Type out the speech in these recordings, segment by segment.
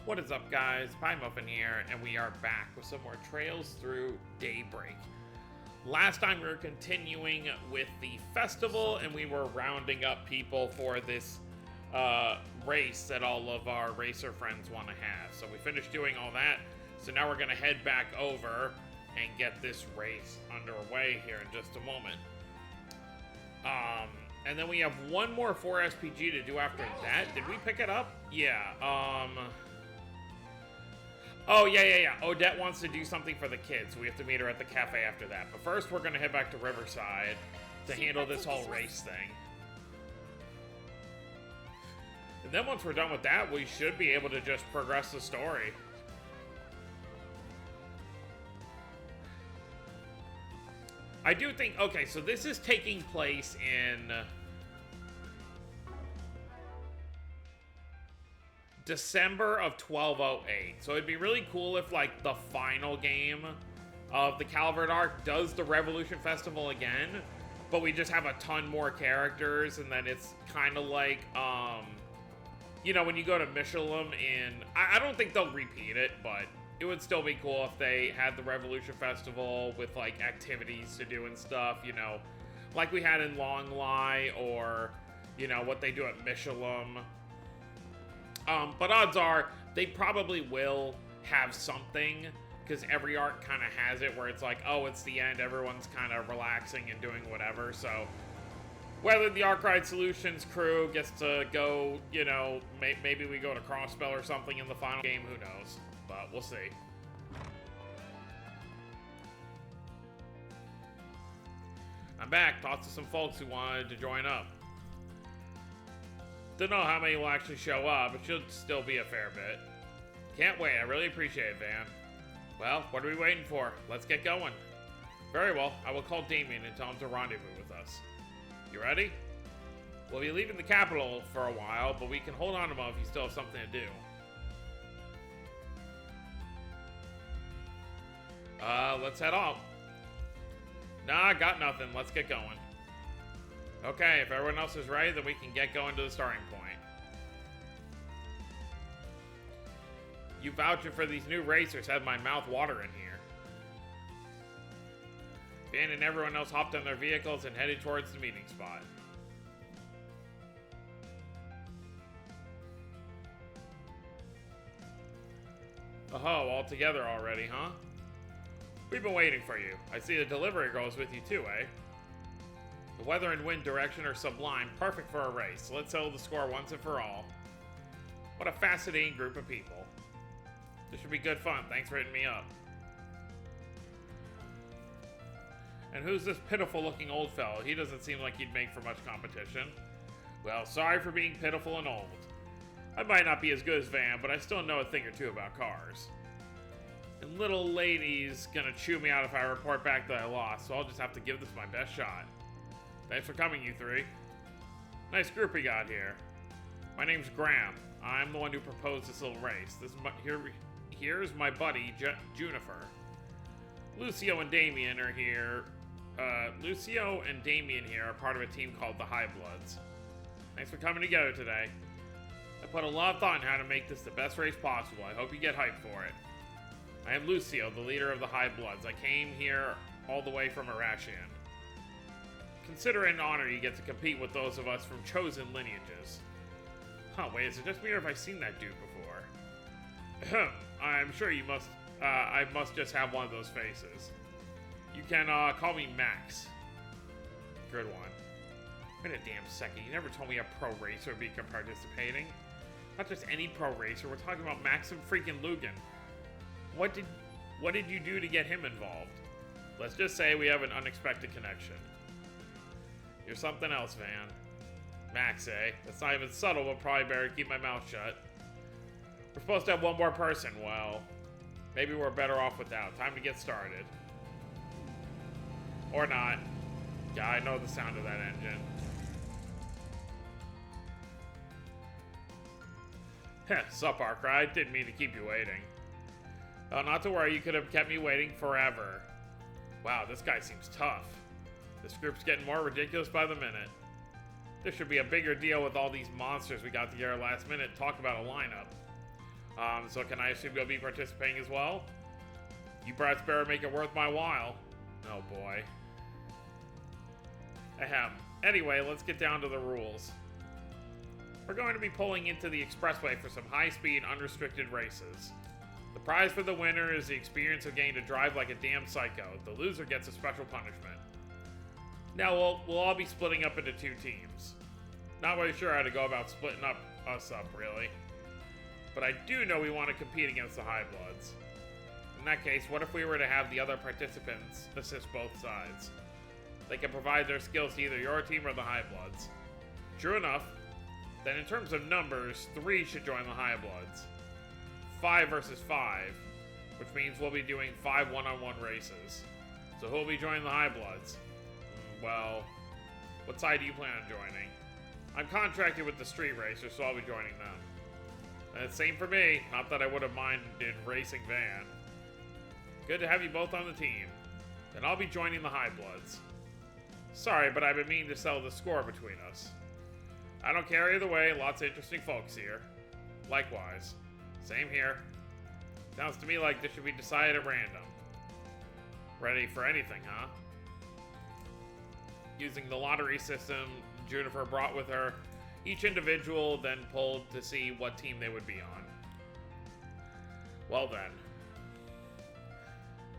What is up, guys? Pie Muffin here, and we are back with some more Trails Through Daybreak. Last time we were continuing with the festival, and we were rounding up people for this race that all of our racer friends want to have. So we finished doing all that, so now we're going to head back over and get this race underway here in just a moment. And then we have one more 4SPG to do after that. Did we pick it up? Yeah, Oh, yeah. Odette wants to do something for the kids, so we have to meet her at the cafe after that. But first, we're going to head back to Riverside to handle this whole race thing. And then once we're done with that, we should be able to just progress the story. I do think... Okay, so this is taking place in... December of 1208. So it'd be really cool if, like, the final game of the Calvert arc does the Revolution Festival again, but we just have a ton more characters, and then it's kind of like, you know, when you go to Michelin in... I don't think they'll repeat it, but it would still be cool if they had the Revolution Festival with, like, activities to do and stuff, you know, like we had in Long Lie, or, you know, what they do at Michelin. But odds are, they probably will have something, because every arc kind of has it, where it's like, oh, it's the end, everyone's kind of relaxing and doing whatever, so... Whether the Arc Ride Solutions crew gets to go, you know, maybe we go to Crossbell or something in the final game, who knows, but we'll see. I'm back, talked to some folks who wanted to join up. Don't know how many will actually show up, but should still be a fair bit. Can't wait, I really appreciate it, Van. Well, what are we waiting for? Let's get going. Very well, I will call Damien and tell him to rendezvous with us. You ready? We'll be leaving the capital for a while, but we can hold on to him if you still have something to do. Let's head off. Nah, got nothing. Let's get going. Okay, if everyone else is ready, then we can get going to the starting point. You vouching for these new racers had my mouth watering here. Van and everyone else hopped on their vehicles and headed towards the meeting spot. Oh, all together already, huh? We've been waiting for you. I see the delivery girl is with you too, eh? The weather and wind direction are sublime, perfect for a race. Let's settle the score once and for all. What a fascinating group of people. This should be good fun. Thanks for hitting me up. And who's this pitiful-looking old fellow? He doesn't seem like he'd make for much competition. Well, sorry for being pitiful and old. I might not be as good as Van, but I still know a thing or two about cars. And little lady's gonna chew me out if I report back that I lost, so I'll just have to give this my best shot. Thanks for coming, you three. Nice group we got here. My name's Graham. I'm the one who proposed this little race. Here's my buddy, Junifer. Lucio and Damien are here. Lucio and Damien here are part of a team called the High Bloods. Thanks for coming together today. I put a lot of thought in how to make this the best race possible. I hope you get hyped for it. I am Lucio, the leader of the High Bloods. I came here all the way from Arashian. Consider it an honor you get to compete with those of us from chosen lineages. Huh, wait, is it just me or have I seen that dude before? I'm sure you must, I must just have one of those faces. You can, call me Max. Good one. Wait a damn second, you never told me a pro racer would be participating. Not just any pro racer, we're talking about Maxim freaking Lugan. What did you do to get him involved? Let's just say we have an unexpected connection. You're something else, Van. Max, eh? That's not even subtle, but probably better keep my mouth shut. We're supposed to have one more person. Well, maybe we're better off without. Time to get started. Or not. Yeah, I know the sound of that engine. Heh, sup, Arc Ride. Didn't mean to keep you waiting. Oh, not to worry, you could have kept me waiting forever. Wow, this guy seems tough. This group's getting more ridiculous by the minute. This should be a bigger deal with all these monsters we got together last minute. Talk about a lineup. So can I assume you'll be participating as well? You brats better make it worth my while. Oh boy. Ahem. Anyway, let's get down to the rules. We're going to be pulling into the expressway for some high-speed, unrestricted races. The prize for the winner is the experience of getting to drive like a damn psycho. The loser gets a special punishment. Now, we'll all be splitting up into 2 teams. Not really sure how to go about splitting us up, really. But I do know we want to compete against the High Bloods. In that case, what if we were to have the other participants assist both sides? They can provide their skills to either your team or the High Bloods. True enough. Then in terms of numbers, 3 should join the High Bloods. 5 versus 5, which means we'll be doing 5 one-on-one races. So who'll be joining the High Bloods? Well, what side do you plan on joining? I'm contracted with the Street Racers, so I'll be joining them. And same for me, not that I would have minded racing Van. Good to have you both on the team. Then I'll be joining the High Bloods. Sorry, but I've been meaning to settle the score between us. I don't care either way, lots of interesting folks here. Likewise. Same here. Sounds to me like this should be decided at random. Ready for anything, huh? Using the lottery system Juniper brought with her, each individual then pulled to see what team they would be on. Well then.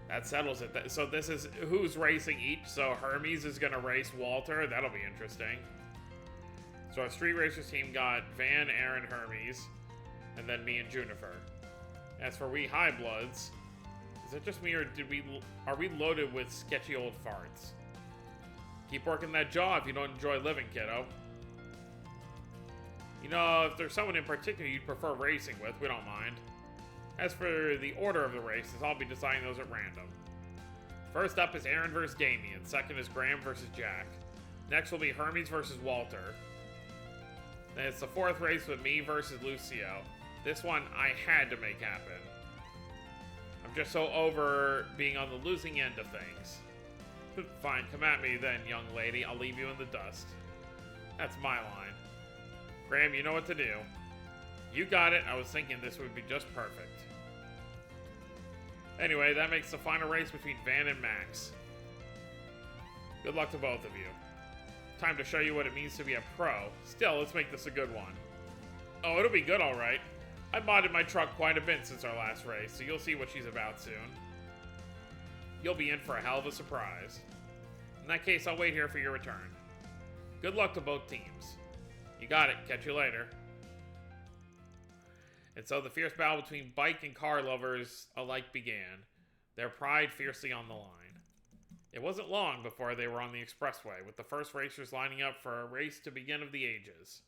That settles it. So this is who's racing each. So Hermes is going to race Walter. That'll be interesting. So our Street Racers team got Van, Aaron, Hermes, and then me and Juniper. As for we High Bloods, is it just me or are we loaded with sketchy old farts? Keep working that jaw if you don't enjoy living, kiddo. You know, if there's someone in particular you'd prefer racing with, we don't mind. As for the order of the races, I'll be deciding those at random. First up is Aaron versus Damien. Second is Graham versus Jack. Next will be Hermes versus Walter. Then it's the 4th race with me versus Lucio. This one I had to make happen. I'm just so over being on the losing end of things. Fine, come at me then, young lady. I'll leave you in the dust. That's my line. Graham, you know what to do. You got it. I was thinking this would be just perfect. Anyway, that makes the final race between Van and Max. Good luck to both of you. Time to show you what it means to be a pro. Still, let's make this a good one. Oh, it'll be good, alright. I modded my truck quite a bit since our last race, so you'll see what she's about soon. You'll be in for a hell of a surprise. In that case, I'll wait here for your return. Good luck to both teams. You got it. Catch you later. And so the fierce battle between bike and car lovers alike began, their pride fiercely on the line. It wasn't long before they were on the expressway, with the first racers lining up for a race to begin of the ages.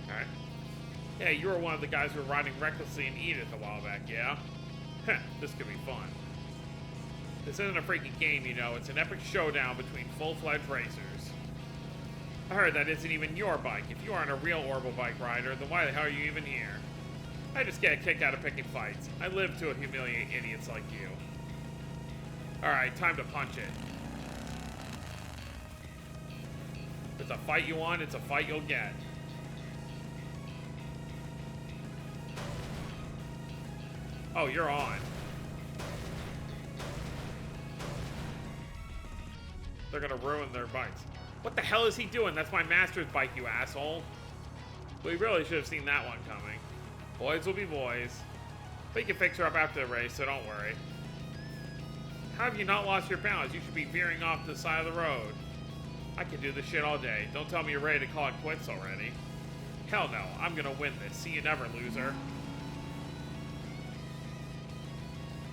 Alright. Yeah, you were one of the guys who were riding recklessly in Edith a while back, yeah? Heh, this could be fun. This isn't a freaking game, you know, it's an epic showdown between full-fledged racers. I heard that isn't even your bike. If you aren't a real Orbital bike rider, then why the hell are you even here? I just get a kick out of picking fights. I live to humiliate idiots like you. Alright, time to punch it. If it's a fight you want, it's a fight you'll get. Oh, you're on. They're gonna ruin their bikes. What the hell is he doing? That's my master's bike, you asshole. We really should have seen that one coming. Boys will be boys. We can fix her up after the race, so don't worry. How have you not lost your balance? You should be veering off to the side of the road. I can do this shit all day. Don't tell me you're ready to call it quits already. Hell no, I'm gonna win this. See you never, loser.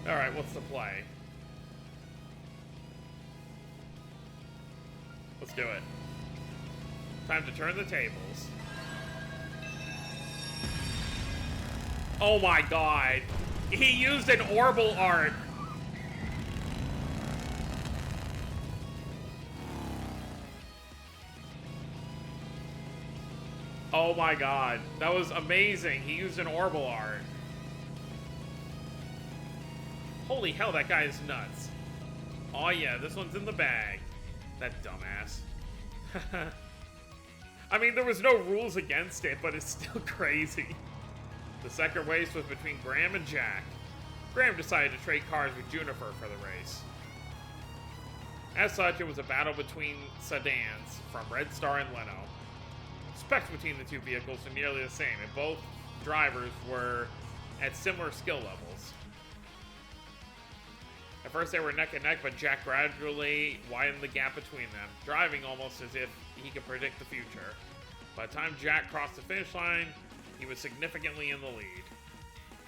Alright, what's the play? Let's do it. Time to turn the tables. Oh my god. He used an Orbital art. Oh my god. That was amazing. He used an Orbital art. Holy hell, that guy is nuts. Oh yeah, this one's in the bag. That dumbass. I mean, there was no rules against it, but it's still crazy. The second race was between Graham and Jack. Graham decided to trade cars with Juniper for the race. As such, it was a battle between sedans from Red Star and Leno. Specs between the two vehicles were nearly the same, and both drivers were at similar skill levels. At first they were neck and neck, but Jack gradually widened the gap between them, driving almost as if he could predict the future. By the time Jack crossed the finish line, he was significantly in the lead.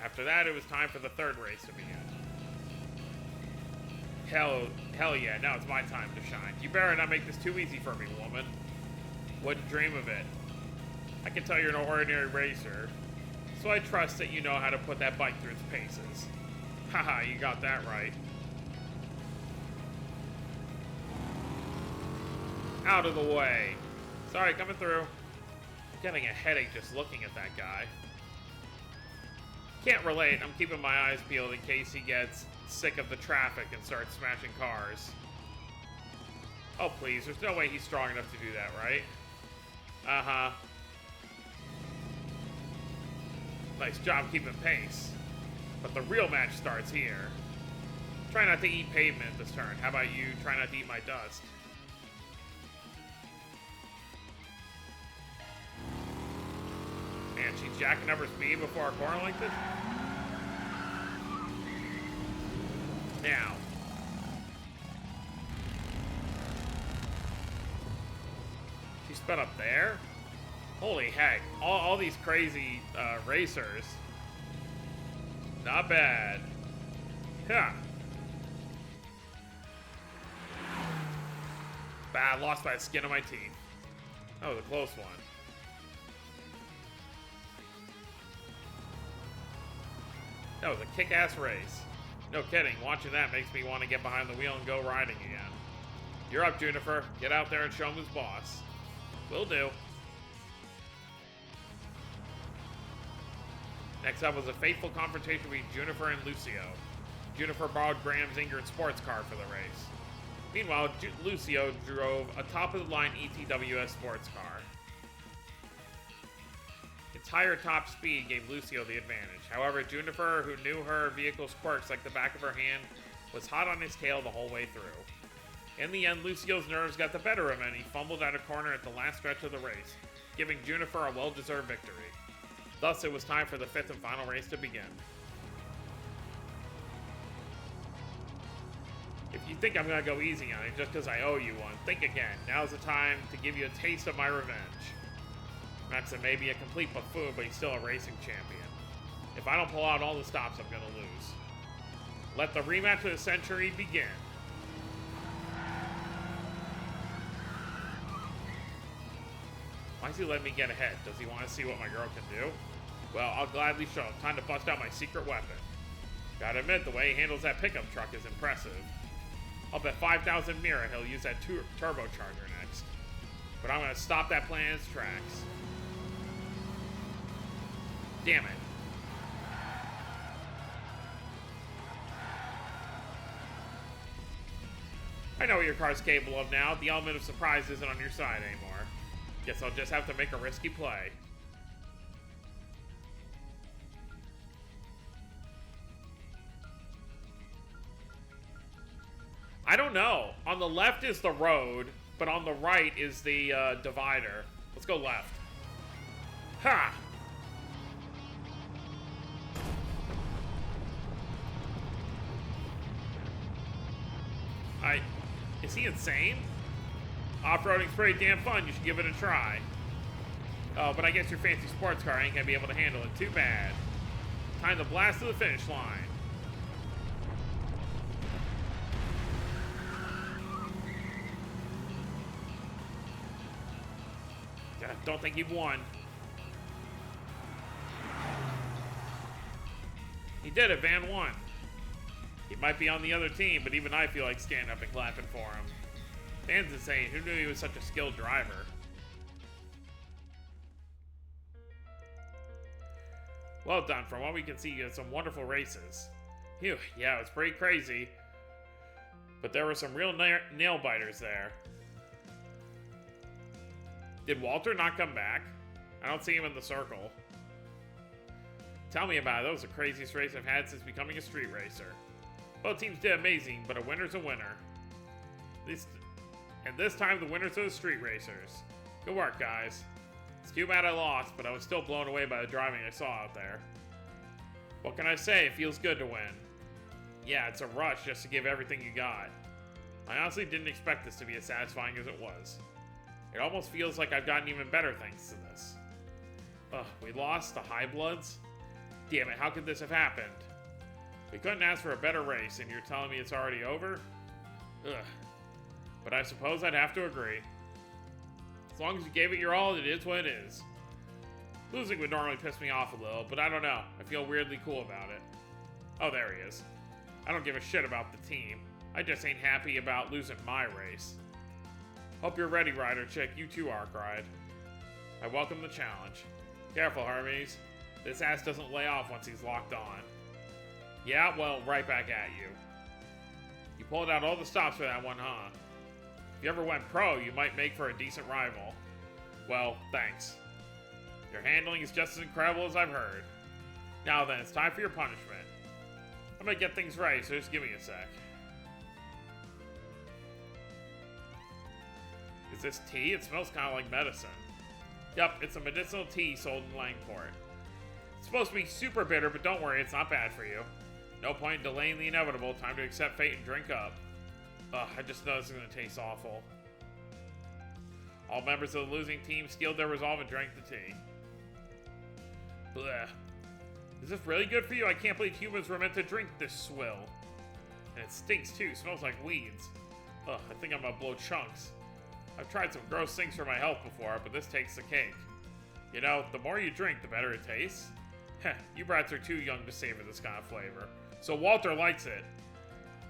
After that, it was time for the third race to begin. Hell yeah, now it's my time to shine. You better not make this too easy for me, woman. Wouldn't dream of it. I can tell you're no ordinary racer, so I trust that you know how to put that bike through its paces. Haha, you got that right. Out of the way. Sorry, coming through. I'm getting a headache just looking at that guy. Can't relate. I'm keeping my eyes peeled in case he gets sick of the traffic and starts smashing cars. Oh, please. There's no way he's strong enough to do that, right? Uh-huh. Nice job keeping pace. But the real match starts here. Try not to eat pavement this turn. How about you try not to eat my dust? Man, she's jacking up her speed before a corner like this? Now. She sped up there? Holy heck. All these crazy racers. Not bad. Yeah. Bad, lost by the skin of my teeth. That was a close one. That was a kick-ass race. No kidding, watching that makes me want to get behind the wheel and go riding again. You're up, Juniper. Get out there and show him who's boss. Will do. Next up was a fateful confrontation between Juniper and Lucio. Juniper borrowed Graham's Ingrid sports car for the race. Meanwhile, Lucio drove a top-of-the-line ETWS sports car. Its higher top speed gave Lucio the advantage. However, Juniper, who knew her vehicle's quirks like the back of her hand, was hot on his tail the whole way through. In the end, Lucio's nerves got the better of him, and he fumbled out a corner at the last stretch of the race, giving Juniper a well-deserved victory. Thus, it was time for the fifth and final race to begin. If you think I'm going to go easy on it just because I owe you one, think again. Now's the time to give you a taste of my revenge. Maxa may be a complete buffoon, but he's still a racing champion. If I don't pull out all the stops, I'm going to lose. Let the rematch of the century begin. Why is he letting me get ahead? Does he want to see what my girl can do? Well, I'll gladly show him. Time to bust out my secret weapon. Gotta admit, the way he handles that pickup truck is impressive. I'll bet 5,000 Mira he'll use that turbocharger next. But I'm gonna stop that plan in its tracks. Damn it. I know what your car's capable of now. The element of surprise isn't on your side anymore. Guess I'll just have to make a risky play. I don't know. On the left is the road, but on the right is the divider. Let's go left. Ha! Is he insane? Off-roading's pretty damn fun. You should give it a try. Oh, but I guess your fancy sports car ain't gonna be able to handle it. Too bad. Time to blast to the finish line. Don't think you've won. He did it, Van won. He might be on the other team, but even I feel like standing up and clapping for him. Van's insane. Who knew he was such a skilled driver? Well done. From what we can see, you had some wonderful races. Phew, yeah, it was pretty crazy. But there were some real nail biters there. Did Walter not come back? I don't see him in the circle. Tell me about it. That was the craziest race I've had since becoming a street racer. Both teams did amazing, but a winner's a winner. And this time the winners are the street racers. Good work, guys. It's too bad I lost, but I was still blown away by the driving I saw out there. What can I say? It feels good to win. Yeah, it's a rush just to give everything you got. I honestly didn't expect this to be as satisfying as it was. It almost feels like I've gotten even better thanks to this. Ugh, we lost the High Bloods? Damn it, how could this have happened? We couldn't ask for a better race, and you're telling me it's already over? Ugh. But I suppose I'd have to agree. As long as you gave it your all, it is what it is. Losing would normally piss me off a little, but I don't know. I feel weirdly cool about it. Oh, there he is. I don't give a shit about the team. I just ain't happy about losing my race. Hope you're ready, Rider Chick. You too, Arkride. I welcome the challenge. Careful, Hermes. This ass doesn't lay off once he's locked on. Yeah, well, right back at you. You pulled out all the stops for that one, huh? If you ever went pro, you might make for a decent rival. Well, thanks. Your handling is just as incredible as I've heard. Now then, it's time for your punishment. I'm gonna get things right, so just give me a sec. Is this tea? It smells kind of like medicine. Yup, it's a medicinal tea sold in Langport. It's supposed to be super bitter, but don't worry, it's not bad for you. No point in delaying the inevitable. Time to accept fate and drink up. Ugh, I just know this is gonna taste awful. All members of the losing team steeled their resolve and drank the tea. Blech. Is this really good for you? I can't believe humans were meant to drink this swill. And it stinks too, smells like weeds. Ugh, I think I'm gonna blow chunks. I've tried some gross things for my health before, but this takes the cake. You know, the more you drink, the better it tastes. Heh, you brats are too young to savor this kind of flavor. So Walter likes it.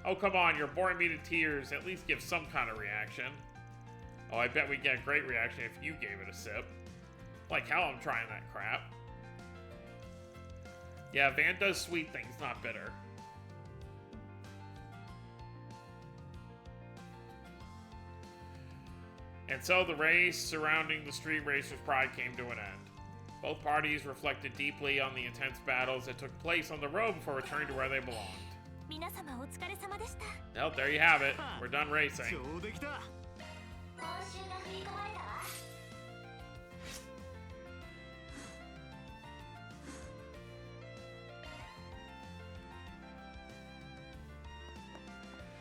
Oh, come on, you're boring me to tears. At least give some kind of reaction. Oh, I bet we'd get a great reaction if you gave it a sip. Like hell I'm trying that crap. Yeah, Van does sweet things, not bitter. And so the race surrounding the street racer's pride came to an end. Both parties reflected deeply on the intense battles that took place on the road before returning to where they belonged. Well, there you have it. We're done racing.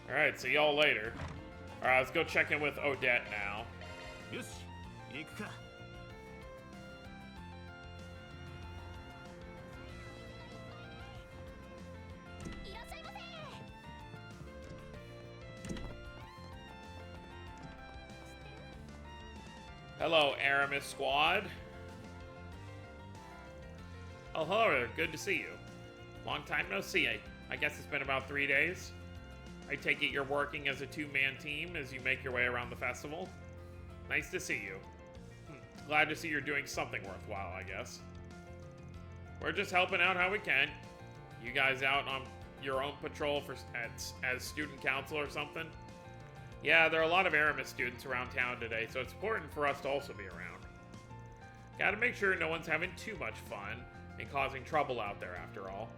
Alright, see y'all later. Alright, let's go check in with Odette now. Hello, Aramis Squad. Oh, hello there. Good to see you. Long time no see. I guess it's been about 3 days. I take it you're working as a two-man team as you make your way around the festival. Nice to see you. Glad to see you're doing something worthwhile, I guess. We're just helping out how we can. You guys out on your own patrol as student council or something? Yeah, there are a lot of Aramis students around town today, so it's important for us to also be around. Gotta make sure no one's having too much fun and causing trouble out there after all.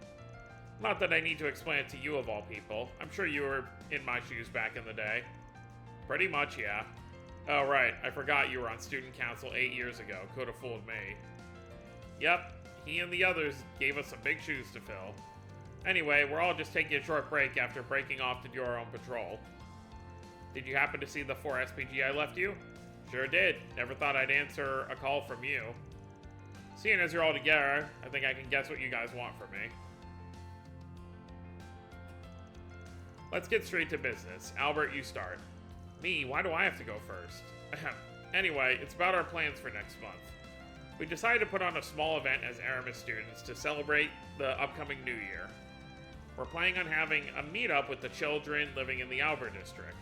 Not that I need to explain it to you of all people. I'm sure you were in my shoes back in the day. Pretty much, yeah. Oh, right. I forgot you were on student council 8 years ago. Could have fooled me. Yep. He and the others gave us some big shoes to fill. Anyway, we're all just taking a short break after breaking off to do our own patrol. Did you happen to see the 4 SPG I left you? Sure did. Never thought I'd answer a call from you. Seeing as you're all together, I think I can guess what you guys want from me. Let's get straight to business. Albert, you start. Me? Why do I have to go first? Anyway, it's about our plans for next month. We decided to put on a small event as Aramis students to celebrate the upcoming new year. We're planning on having a meetup with the children living in the Albert district.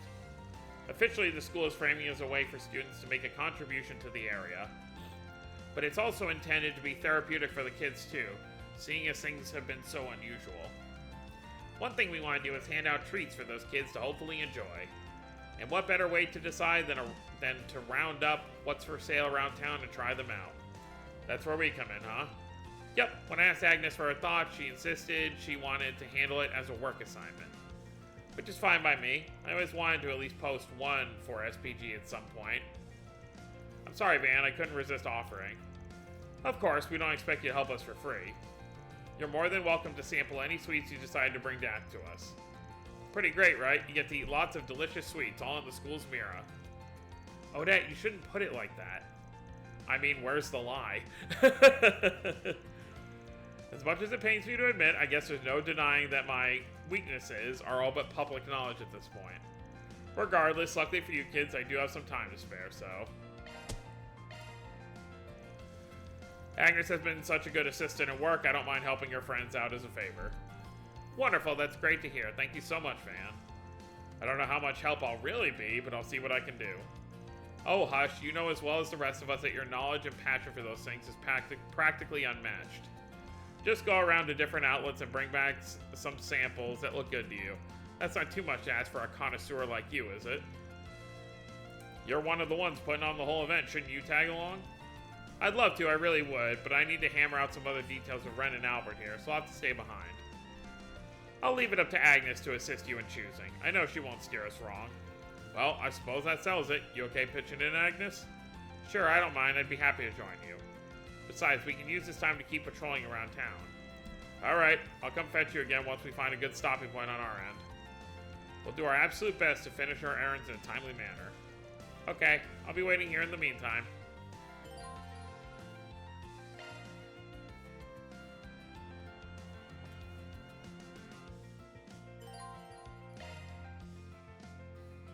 Officially, the school is framing it as a way for students to make a contribution to the area, but it's also intended to be therapeutic for the kids too, seeing as things have been so unusual. One thing we want to do is hand out treats for those kids to hopefully enjoy. And what better way to decide than to round up what's for sale around town and try them out? That's where we come in, huh? Yep, when I asked Agnes for her thoughts, she insisted she wanted to handle it as a work assignment. Which is fine by me. I always wanted to at least post one for SPG at some point. I'm sorry, Van, I couldn't resist offering. Of course, we don't expect you to help us for free. You're more than welcome to sample any sweets you decide to bring back to us. Pretty great, right? You get to eat lots of delicious sweets, all in the school's mirror. Odette, you shouldn't put it like that. I mean, where's the lie? As much as it pains me to admit, I guess there's no denying that my weaknesses are all but public knowledge at this point. Regardless, luckily for you kids, I do have some time to spare, so... Agnes has been such a good assistant at work, I don't mind helping your friends out as a favor. Wonderful, that's great to hear. Thank you so much, Van. I don't know how much help I'll really be, but I'll see what I can do. Oh, hush, you know as well as the rest of us that your knowledge and passion for those things is practically unmatched. Just go around to different outlets and bring back some samples that look good to you. That's not too much to ask for a connoisseur like you, is it? You're one of the ones putting on the whole event. Shouldn't you tag along? I'd love to, I really would, but I need to hammer out some other details with Ren and Albert here, so I'll have to stay behind. I'll leave it up to Agnes to assist you in choosing. I know she won't steer us wrong. Well, I suppose that settles it. You okay pitching in, Agnes? Sure, I don't mind. I'd be happy to join you. Besides, we can use this time to keep patrolling around town. Alright, I'll come fetch you again once we find a good stopping point on our end. We'll do our absolute best to finish our errands in a timely manner. Okay, I'll be waiting here in the meantime.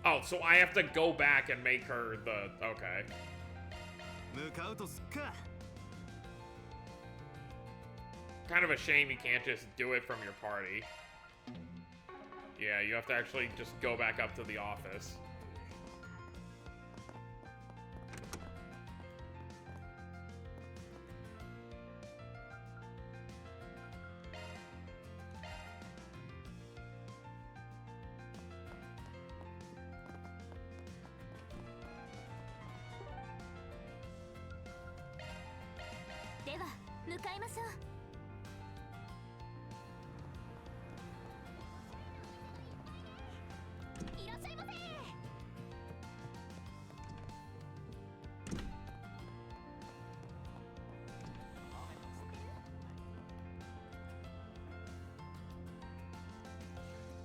Oh, so I have to go back and make her the... Okay. Kind of a shame you can't just do it from your party. Yeah, you have to actually just go back up to the office.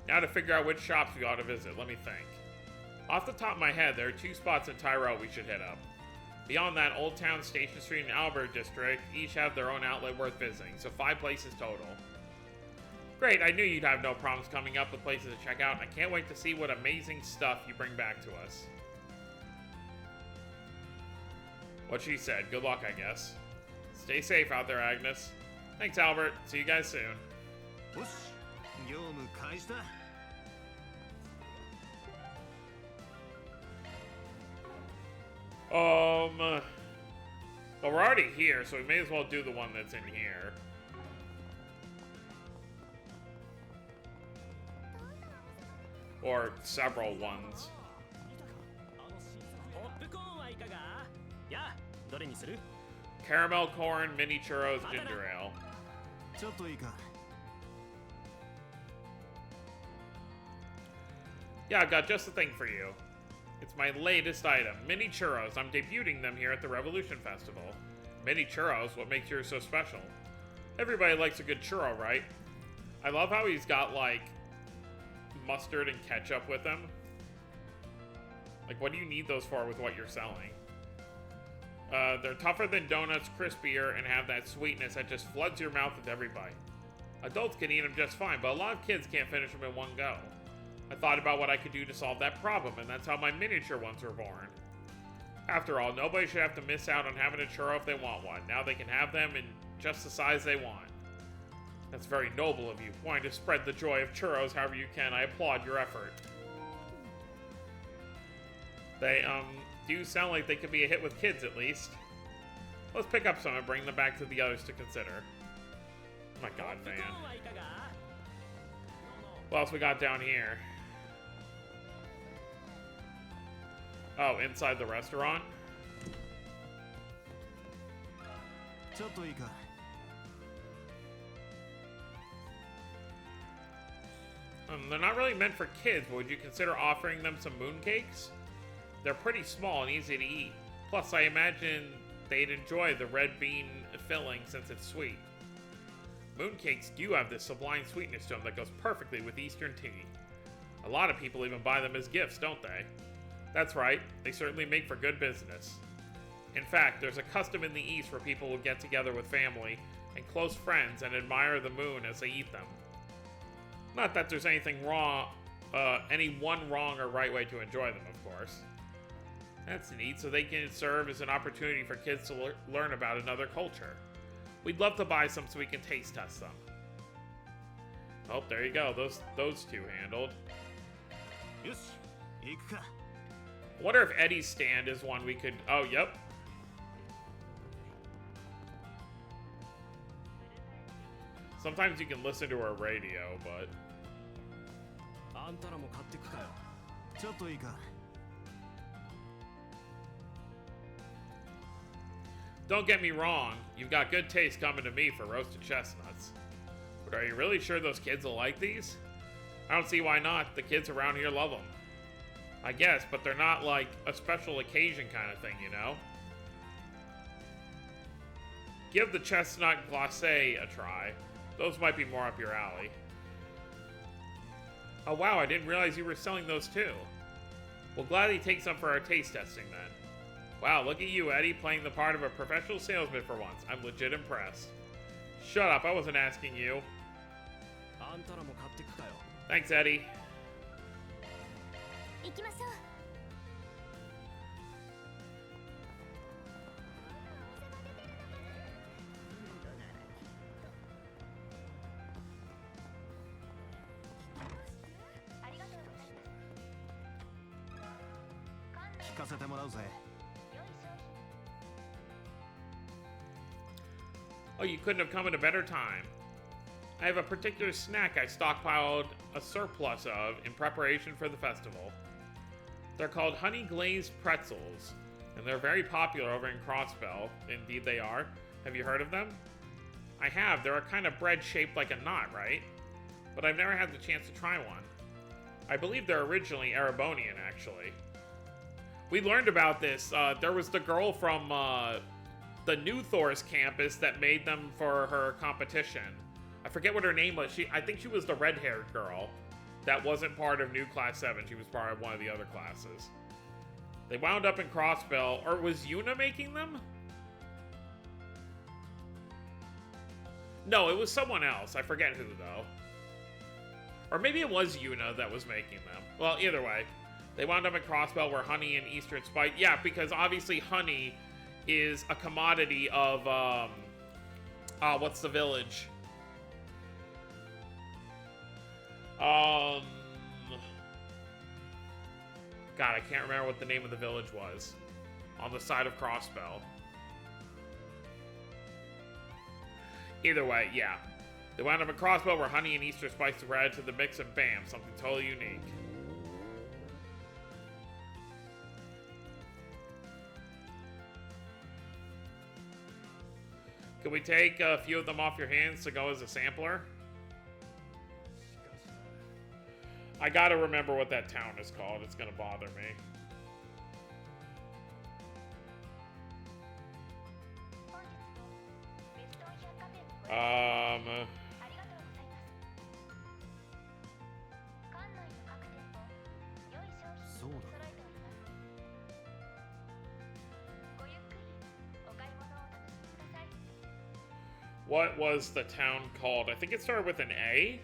Now to figure out which shops we ought to visit, let me think. Off the top of my head, there are 2 spots in Tyrell we should hit up. Beyond that, Old Town, Station Street, and Albert District each have their own outlet worth visiting, so 5 places total. Great, I knew you'd have no problems coming up with places to check out, and I can't wait to see what amazing stuff you bring back to us. What she said, good luck, I guess. Stay safe out there, Agnes. Thanks, Albert. See you guys soon. Well, we're already here, so we may as well do the one that's in here. Or several ones. Caramel corn, mini churros, ginger ale. Yeah, I've got just the thing for you. It's my latest item, mini churros. I'm debuting them here at the Revolution Festival. Mini churros? What makes yours so special? Everybody likes a good churro, right? I love how he's got, like, mustard and ketchup with him. Like, what do you need those for with what you're selling? They're tougher than donuts, crispier, and have that sweetness that just floods your mouth with every bite. Adults can eat them just fine, but a lot of kids can't finish them in one go. I thought about what I could do to solve that problem, and that's how my miniature ones were born. After all, nobody should have to miss out on having a churro if they want one. Now they can have them in just the size they want. That's very noble of you, wanting to spread the joy of churros however you can. I applaud your effort. They, do sound like they could be a hit with kids, at least. Let's pick up some and bring them back to the others to consider. Oh my god, man. What else we got down here? Oh, inside the restaurant? They're not really meant for kids, but would you consider offering them some mooncakes? They're pretty small and easy to eat. Plus, I imagine they'd enjoy the red bean filling since it's sweet. Mooncakes do have this sublime sweetness to them that goes perfectly with Eastern tea. A lot of people even buy them as gifts, don't they? That's right, they certainly make for good business. In fact, there's a custom in the East where people will get together with family and close friends and admire the moon as they eat them. Not that there's anything wrong, any one wrong or right way to enjoy them, of course. That's neat, so they can serve as an opportunity for kids to learn about another culture. We'd love to buy some so we can taste test them. Oh, there you go. Those two handled. I wonder if Eddie's stand is one we could... Oh, yep. Sometimes you can listen to her radio, but... Don't get me wrong, you've got good taste coming to me for roasted chestnuts. But are you really sure those kids will like these? I don't see why not. The kids around here love them. I guess, but they're not like a special occasion kind of thing, you know? Give the chestnut glacé a try. Those might be more up your alley. Oh wow, I didn't realize you were selling those too. We'll gladly take some for our taste testing then. Wow, look at you, Eddie, playing the part of a professional salesman for once. I'm legit impressed. Shut up, I wasn't asking you. Thanks, Eddie. Oh, you couldn't have come at a better time. I have a particular snack I stockpiled a surplus of in preparation for the festival. They're called honey glazed pretzels, and they're very popular over in Crossbell. Indeed they are. Have you heard of them? I have. They're a kind of bread shaped like a knot, right? But I've never had the chance to try one. I believe they're originally Erebonian, actually. We learned about this. There was the girl from the New Thor's campus that made them for her competition. I forget what her name was. I think she was the red-haired girl that wasn't part of New Class 7. She was part of one of the other classes. They wound up in Crossbell. Or was Yuna making them? No, it was someone else. I forget who, though. Or maybe it was Yuna that was making them. Well, either way. They wound up in Crossbell where honey and Eastern Spice... Yeah, because obviously honey is a commodity of, what's the village? God, I can't remember what the name of the village was. On the side of Crossbell. Either way, yeah. They wound up in Crossbell where honey and Easter spices were added to the mix and bam, something totally unique. Can we take a few of them off your hands to go as a sampler? I gotta remember what that town is called. It's gonna bother me. What was the town called? I think it started with an A?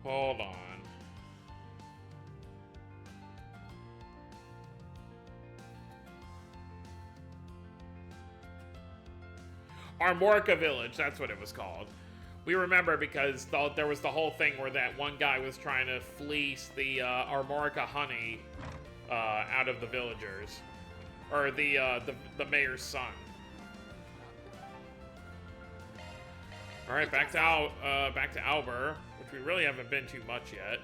Hold on. Armorica Village, that's what it was called. We remember because there was the whole thing where that one guy was trying to fleece the Armorica honey out of the villagers. or the mayor's son. All right, back to Albert, which we really haven't been too much yet.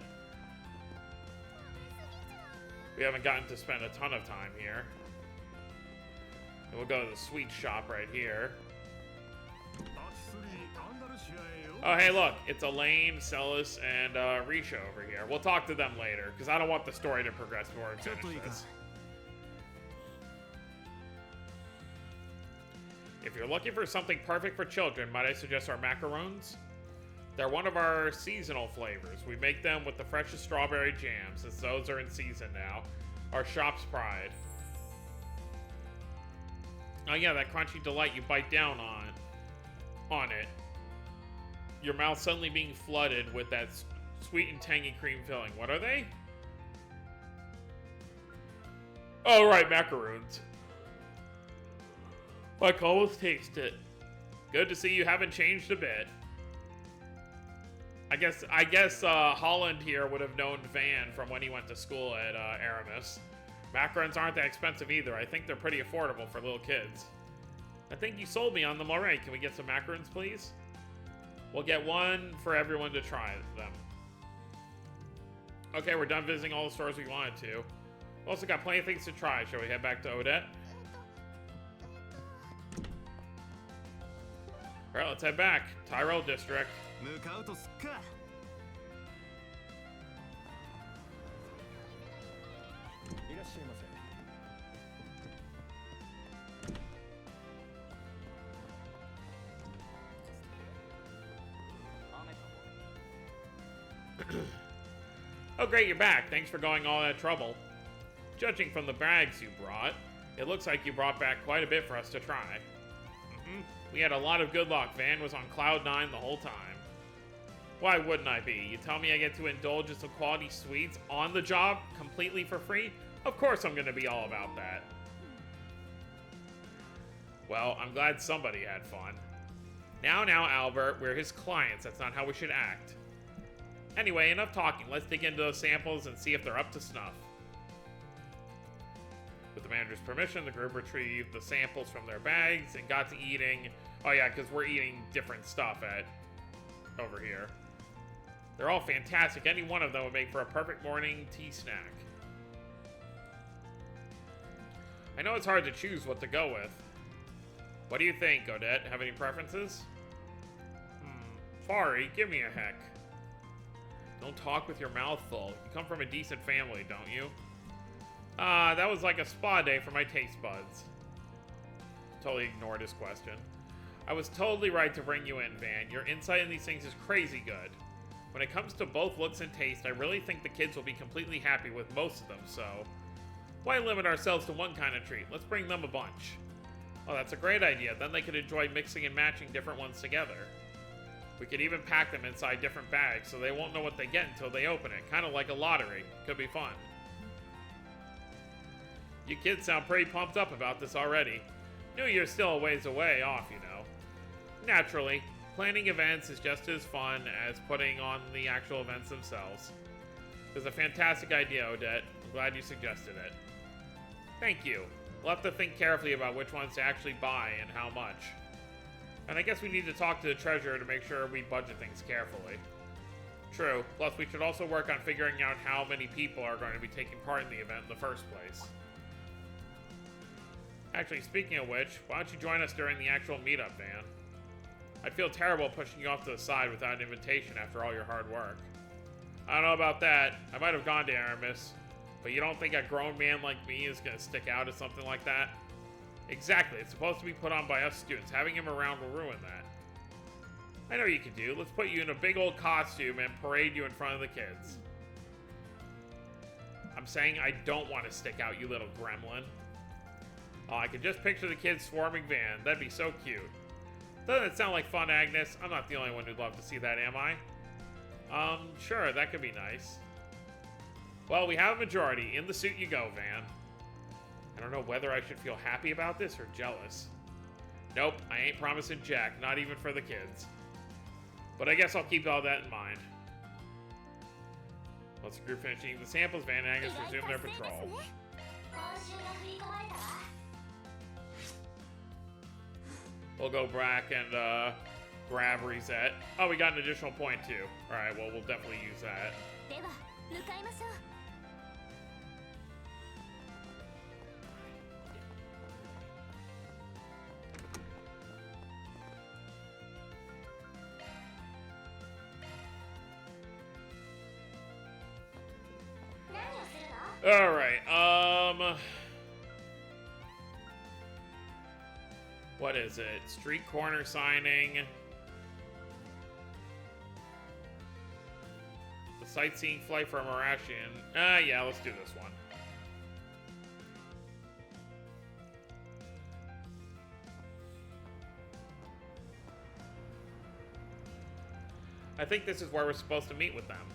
We haven't gotten to spend a ton of time here. And we'll go to the sweet shop right here. Oh, hey, look, it's Elaine, Celis, and Risha over here. We'll talk to them later, because I don't want the story to progress before we finish this. If you're looking for something perfect for children, might I suggest our macaroons? They're one of our seasonal flavors. We make them with the freshest strawberry jam, since those are in season now. Our shop's pride. Oh yeah, that crunchy delight you bite down on it. Your mouth suddenly being flooded with that sweet and tangy cream filling. What are they? Oh right, macaroons. I can almost taste it. Good to see you haven't changed a bit. I guess Holland here would have known Van from when he went to school at Aramis. Macarons aren't that expensive either. I think they're pretty affordable for little kids. I think you sold me on them already. Can we get some macarons, please? We'll get one for everyone to try them. Okay, we're done visiting all the stores we wanted to. We also got plenty of things to try. Shall we head back to Odette? Alright, let's head back. Tyrell District. Oh great, you're back. Thanks for going all that trouble. Judging from the bags you brought, it looks like you brought back quite a bit for us to try. We had a lot of good luck. Van was on cloud 9 the whole time. Why wouldn't I be? You tell me I get to indulge in some quality sweets on the job completely for free? Of course I'm going to be all about that. Well, I'm glad somebody had fun. Now, Albert, we're his clients. That's not how we should act. Anyway, enough talking. Let's dig into those samples and see if they're up to snuff. With the manager's permission, the group retrieved the samples from their bags and got to eating. Oh yeah, because we're eating different stuff over here. They're all fantastic. Any one of them would make for a perfect morning tea snack. I know it's hard to choose what to go with. What do you think, Odette? Have any preferences? Fari, give me a heck. Don't talk with your mouth full. You come from a decent family, don't you? That was like a spa day for my taste buds. Totally ignored his question. I was totally right to bring you in, Van. Your insight in these things is crazy good. When it comes to both looks and taste, I really think the kids will be completely happy with most of them, so why limit ourselves to one kind of treat? Let's bring them a bunch. Oh, that's a great idea. Then they could enjoy mixing and matching different ones together. We could even pack them inside different bags so they won't know what they get until they open it. Kind of like a lottery. Could be fun. You kids sound pretty pumped up about this already. New Year's still a ways away off, you know. Naturally, planning events is just as fun as putting on the actual events themselves. It's a fantastic idea, Odette. I'm glad you suggested it. Thank you. We'll have to think carefully about which ones to actually buy and how much. And I guess we need to talk to the treasurer to make sure we budget things carefully. True. Plus, we should also work on figuring out how many people are going to be taking part in the event in the first place. Actually, speaking of which, why don't you join us during the actual meetup, Van? I'd feel terrible pushing you off to the side without an invitation after all your hard work. I don't know about that. I might have gone to Aramis, but you don't think a grown man like me is going to stick out at something like that? Exactly. It's supposed to be put on by us students. Having him around will ruin that. I know what you can do. Let's put you in a big old costume and parade you in front of the kids. I'm saying I don't want to stick out, you little gremlin. Oh, I can just picture the kids swarming Van. That'd be so cute. Doesn't it sound like fun, Agnes? I'm not the only one who'd love to see that, am I? Sure, that could be nice. Well, we have a majority. In the suit you go, Van. I don't know whether I should feel happy about this or jealous. Nope, I ain't promising jack, not even for the kids. But I guess I'll keep all that in mind. Once the group finishes eating the samples, Van and Agnes resume their patrol. We'll go back and grab reset. Oh, we got an additional point too. Alright, well, we'll definitely use that. Alright, what is it? Street corner signing. The sightseeing flight from Arashian. Yeah, let's do this one. I think this is where we're supposed to meet with them.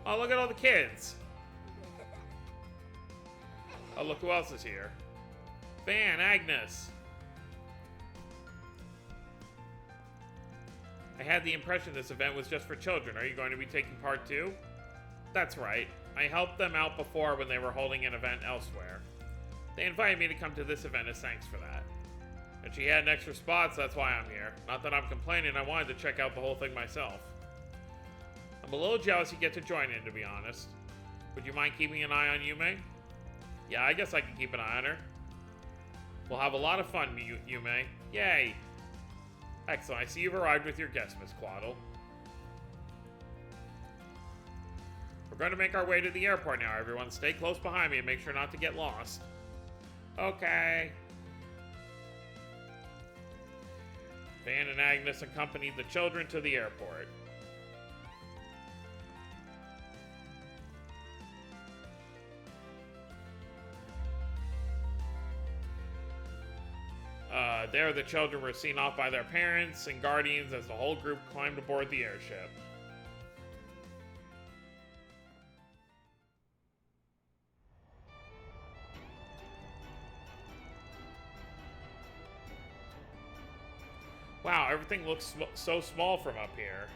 Oh, look at all the kids. Oh, look who else is here. Van, Agnes. I had the impression this event was just for children. Are you going to be taking part too? That's right. I helped them out before when they were holding an event elsewhere. They invited me to come to this event as thanks for that. And she had an extra spot, so that's why I'm here. Not that I'm complaining, I wanted to check out the whole thing myself. I'm a little jealous you get to join in, to be honest. Would you mind keeping an eye on Yume? Yeah, I guess I can keep an eye on her. We'll have a lot of fun, Yume. Yay! Excellent. I see you've arrived with your guest, Miss Quaddle. We're going to make our way to the airport now, everyone. Stay close behind me and make sure not to get lost. Okay. Van and Agnes accompanied the children to the airport. There, the children were seen off by their parents and guardians as the whole group climbed aboard the airship. Wow, everything looks so small from up here.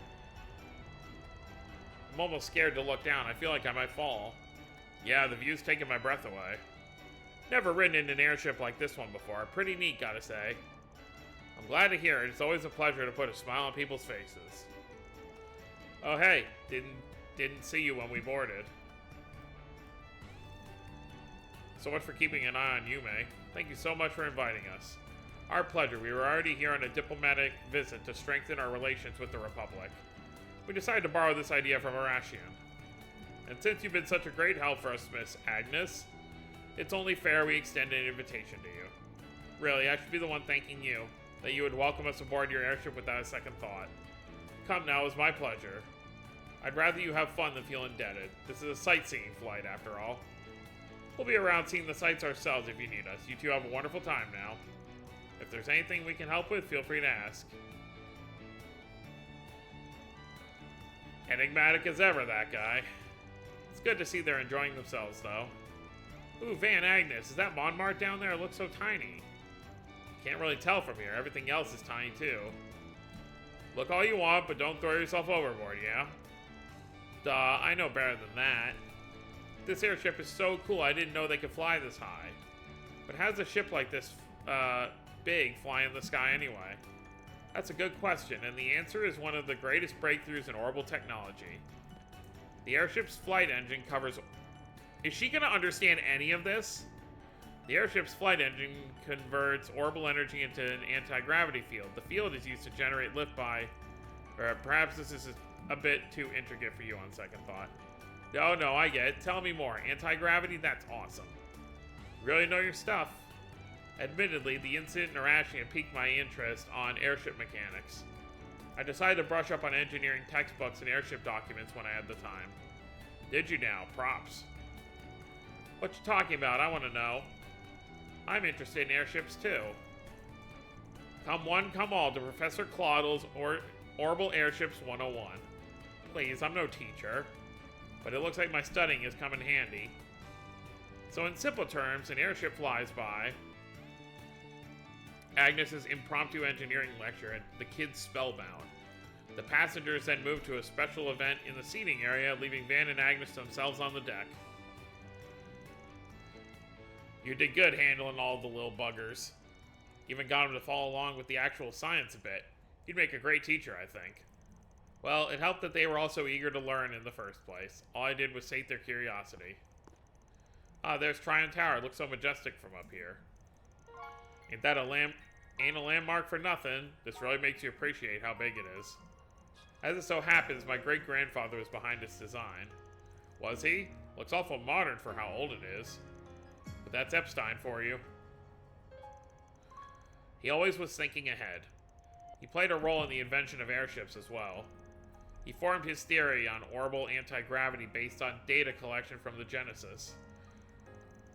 I'm almost scared to look down. I feel like I might fall. Yeah, the view's taking my breath away. Never ridden in an airship like this one before. Pretty neat, gotta say. I'm glad to hear it. It's always a pleasure to put a smile on people's faces. Oh hey, didn't see you when we boarded. So much for keeping an eye on Yume. Thank you so much for inviting us. Our pleasure. We were already here on a diplomatic visit to strengthen our relations with the Republic. We decided to borrow this idea from Arashian. And since you've been such a great help for us, Miss Agnes, it's only fair we extend an invitation to you. Really, I should be the one thanking you, that you would welcome us aboard your airship without a second thought. Come now, it's my pleasure. I'd rather you have fun than feel indebted. This is a sightseeing flight, after all. We'll be around seeing the sights ourselves if you need us. You two have a wonderful time now. If there's anything we can help with, feel free to ask. Enigmatic as ever, that guy. It's good to see they're enjoying themselves, though. Ooh, Van Agnes, is that Montmartre down there? It looks so tiny. Can't really tell from here. Everything else is tiny, too. Look all you want, but don't throw yourself overboard, yeah? Duh, I know better than that. This airship is so cool, I didn't know they could fly this high. But how's a ship like this, big fly in the sky anyway? That's a good question, and the answer is one of the greatest breakthroughs in orbital technology. The airship's flight engine covers... Is she gonna understand any of this? The airship's flight engine converts orbital energy into an anti-gravity field. The field is used to generate lift by... Or perhaps this is a bit too intricate for you on second thought. No, I get it. Tell me more. Anti-gravity? That's awesome. Really know your stuff. Admittedly, the incident in Arashian piqued my interest on airship mechanics. I decided to brush up on engineering textbooks and airship documents when I had the time. Did you now? Props. What you talking about? I want to know. I'm interested in airships too. Come one, come all to Professor Claudel's Orbital Airships 101. Please, I'm no teacher, but it looks like my studying has come in handy. So in simple terms, an airship flies by. Agnes's impromptu engineering lecture, and the kids spellbound. The passengers then move to a special event in the seating area, leaving Van and Agnes themselves on the deck. You did good handling all the little buggers. Even got him to follow along with the actual science a bit. He'd make a great teacher, I think. Well, it helped that they were all so eager to learn in the first place. All I did was sate their curiosity. Ah, there's Tryon Tower. It looks so majestic from up here. Ain't a landmark for nothing. This really makes you appreciate how big it is. As it so happens, my great-grandfather was behind its design. Was he? Looks awful modern for how old it is. But that's Epstein for you. He always was thinking ahead. He played a role in the invention of airships as well. He formed his theory on orbital anti-gravity based on data collection from the Genesis.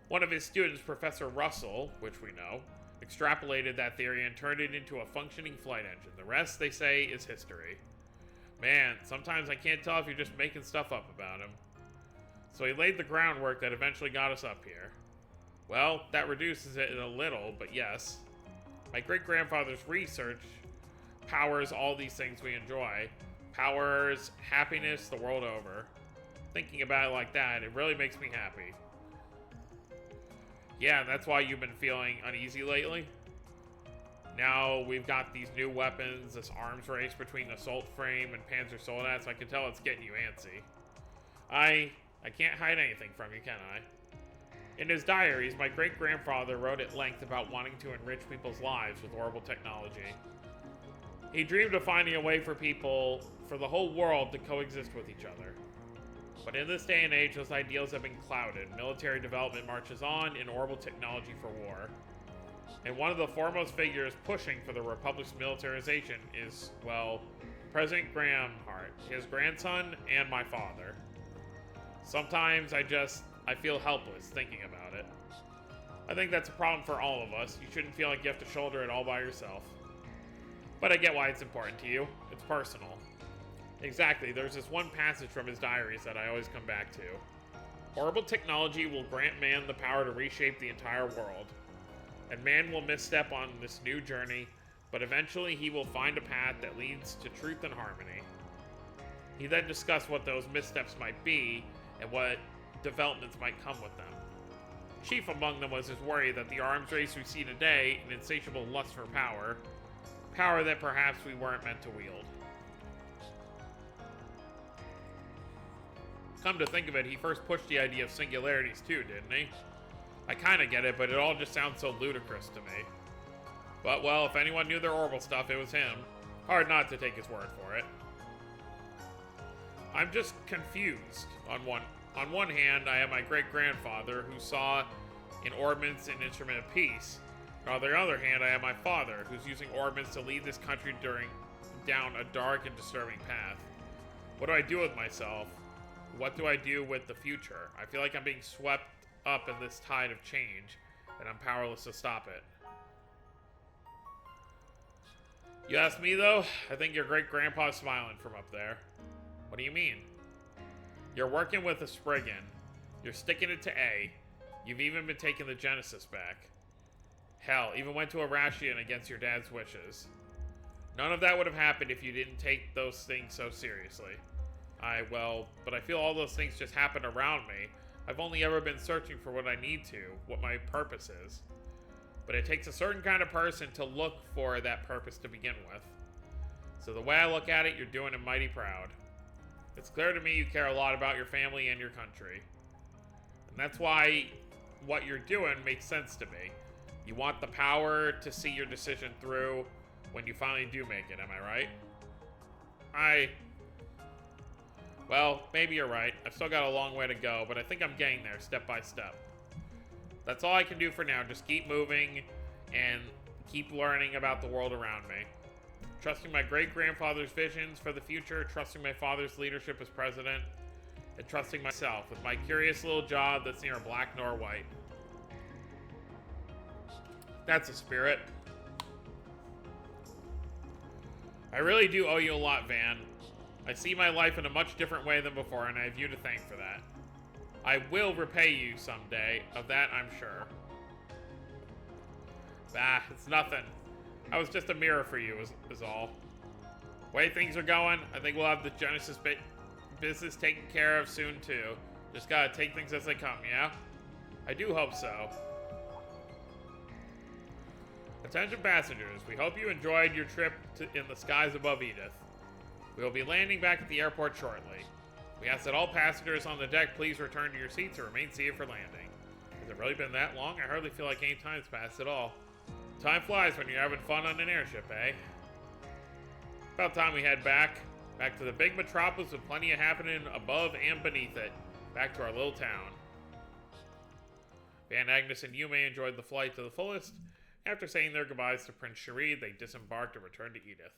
One of his students, Professor Russell, which we know, extrapolated that theory and turned it into a functioning flight engine. The rest, they say, is history. Man, sometimes I can't tell if you're just making stuff up about him. So he laid the groundwork that eventually got us up here. Well, that reduces it a little, but yes. My great-grandfather's research powers all these things we enjoy. Powers happiness the world over. Thinking about it like that, it really makes me happy. Yeah, that's why you've been feeling uneasy lately? Now we've got these new weapons, this arms race between Assault Frame and Panzer Soldat, so I can tell it's getting you antsy. I can't hide anything from you, can I? In his diaries, my great-grandfather wrote at length about wanting to enrich people's lives with orbital technology. He dreamed of finding a way for people, for the whole world, to coexist with each other. But in this day and age, those ideals have been clouded. Military development marches on in orbital technology for war. And one of the foremost figures pushing for the Republic's militarization is, well, President Graham Hart, his grandson, and my father. Sometimes I feel helpless thinking about it. I think that's a problem for all of us. You shouldn't feel like you have to shoulder it all by yourself. But I get why it's important to you. It's personal. Exactly, there's this one passage from his diaries that I always come back to. Orbital technology will grant man the power to reshape the entire world. And man will misstep on this new journey, but eventually he will find a path that leads to truth and harmony. He then discussed what those missteps might be, and what developments might come with them. Chief among them was his worry that the arms race we see today, an insatiable lust for power that perhaps we weren't meant to wield. Come to think of it, he first pushed the idea of singularities too, didn't he? I kinda get it, but it all just sounds so ludicrous to me. But, well, if anyone knew their orbital stuff, it was him. Hard not to take his word for it. I'm just confused. On one hand, I have my great-grandfather, who saw in ordnance an instrument of peace. And on the other hand, I have my father, who's using ordnance to lead this country down a dark and disturbing path. What do I do with myself? What do I do with the future? I feel like I'm being swept up in this tide of change, and I'm powerless to stop it. You ask me, though? I think your great-grandpa's smiling from up there. What do you mean? You're working with a Spriggan. You're sticking it to A. You've even been taking the Genesis back. Hell, even went to a ration against your dad's wishes. None of that would have happened if you didn't take those things so seriously. But I feel all those things just happen around me. I've only ever been searching for what I need to, what my purpose is. But it takes a certain kind of person to look for that purpose to begin with. So the way I look at it, you're doing it mighty proud. It's clear to me you care a lot about your family and your country. And that's why what you're doing makes sense to me. You want the power to see your decision through when you finally do make it, am I right? Well, maybe you're right. I've still got a long way to go, but I think I'm getting there step by step. That's all I can do for now. Just keep moving and keep learning about the world around me. Trusting my great-grandfather's visions for the future, trusting my father's leadership as president, and trusting myself with my curious little job that's neither black nor white. That's a spirit. I really do owe you a lot, Van. I see my life in a much different way than before, and I have you to thank for that. I will repay you someday, of that I'm sure. Bah, it's nothing. I was just a mirror for you, is all. Way things are going, I think we'll have the Genesis business taken care of soon, too. Just gotta take things as they come, yeah? I do hope so. Attention passengers, we hope you enjoyed your trip in the skies above Edith. We will be landing back at the airport shortly. We ask that all passengers on the deck please return to your seats and remain seated for landing. Has it really been that long? I hardly feel like any time's passed at all. Time flies when you're having fun on an airship, eh? About time we head back to the big metropolis with plenty of happening above and beneath it. Back to our little town. Van Agnes and Yume enjoyed the flight to the fullest. After saying their goodbyes to Prince Cherie, they disembarked and returned to Edith.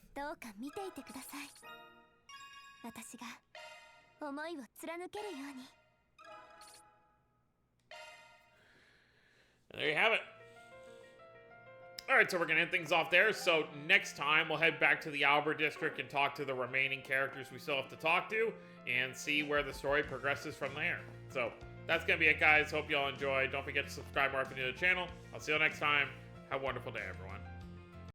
And there you have it. Alright, so we're going to end things off there. So next time, we'll head back to the Albert District and talk to the remaining characters we still have to talk to and see where the story progresses from there. So that's going to be it, guys. Hope you all enjoyed. Don't forget to subscribe more if you're new to the channel. I'll see you next time. Have a wonderful day, everyone.